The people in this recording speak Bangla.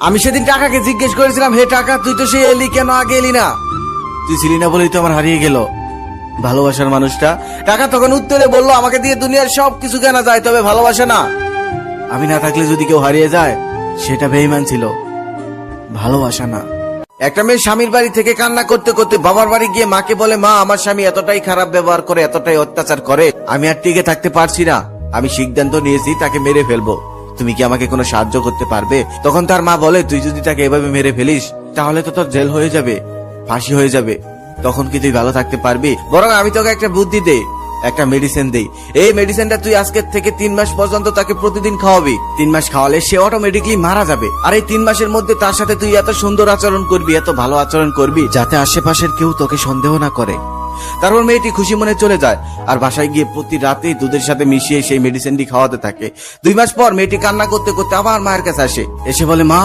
আমি সেদিন টাকাকে জিজ্ঞেস করেছিলাম, হে টাকা তুই তো সে এলি কেন, আগে এলি না? তুই ছিলি না বলেই তো আমার হারিয়ে গেল ভালোবাসার মানুষটা। টাকা তখন উত্তরে বললো, আমাকে দিয়ে দুনিয়ার সবকিছু কেনা যায়, তবে ভালোবাসা না। আমি না থাকলে যদি কেউ হারিয়ে যায় সেটা বেঈমান ছিল, ভালোবাসা না। একটা মেয়ে স্বামীর বাড়ি থেকে কান্না করতে করতে বাবার বাড়ি গিয়ে মাকে বলে, মা আমার স্বামী এতটাই খারাপ ব্যবহার করে, এতটাই অত্যাচার করে, আমি আর টিকে থাকতে পারছি না, আমি সিদ্ধান্ত নিয়েছি তাকে মেরে ফেলবো, তুমি কি আমাকে কোনো সাহায্য করতে পারবে? তখন তার মা বলে, তুই যদি তাকে এভাবে মেরে ফেলিস তাহলে তো তোর জেল হয়ে যাবে, ফাঁসি হয়ে যাবে, তখন কি তুই ভালো থাকতে পারবি? বরং আমি তোকে একটা বুদ্ধি দেই, একটা মেডিসিন দেই, এই মেডিসিনটা তুই আজকের থেকে 3 মাস পর্যন্ত তাকে প্রতিদিন খাওয়াবি। 3 মাস খাওয়ালে সে অটোমেটিকলি মারা যাবে, আর এই 3 মাসের মধ্যে তার সাথে তুই এত সুন্দর আচরণ করবি, এত ভালো আচরণ করবি, যাতে আশেপাশের কেউ তোকে সন্দেহ না করে। তারপর মেয়েটি খুশি মনে চলে যায়, আর বাসায় গিয়ে প্রতি রাতেই দুধের সাথে মিশিয়ে সেই মেডিসিনটি খাওয়াতে থাকে। 2 মাস পর মেয়েটি কান্না করতে করতে আবার মায়ের কাছে আসে, এসে বলে, মা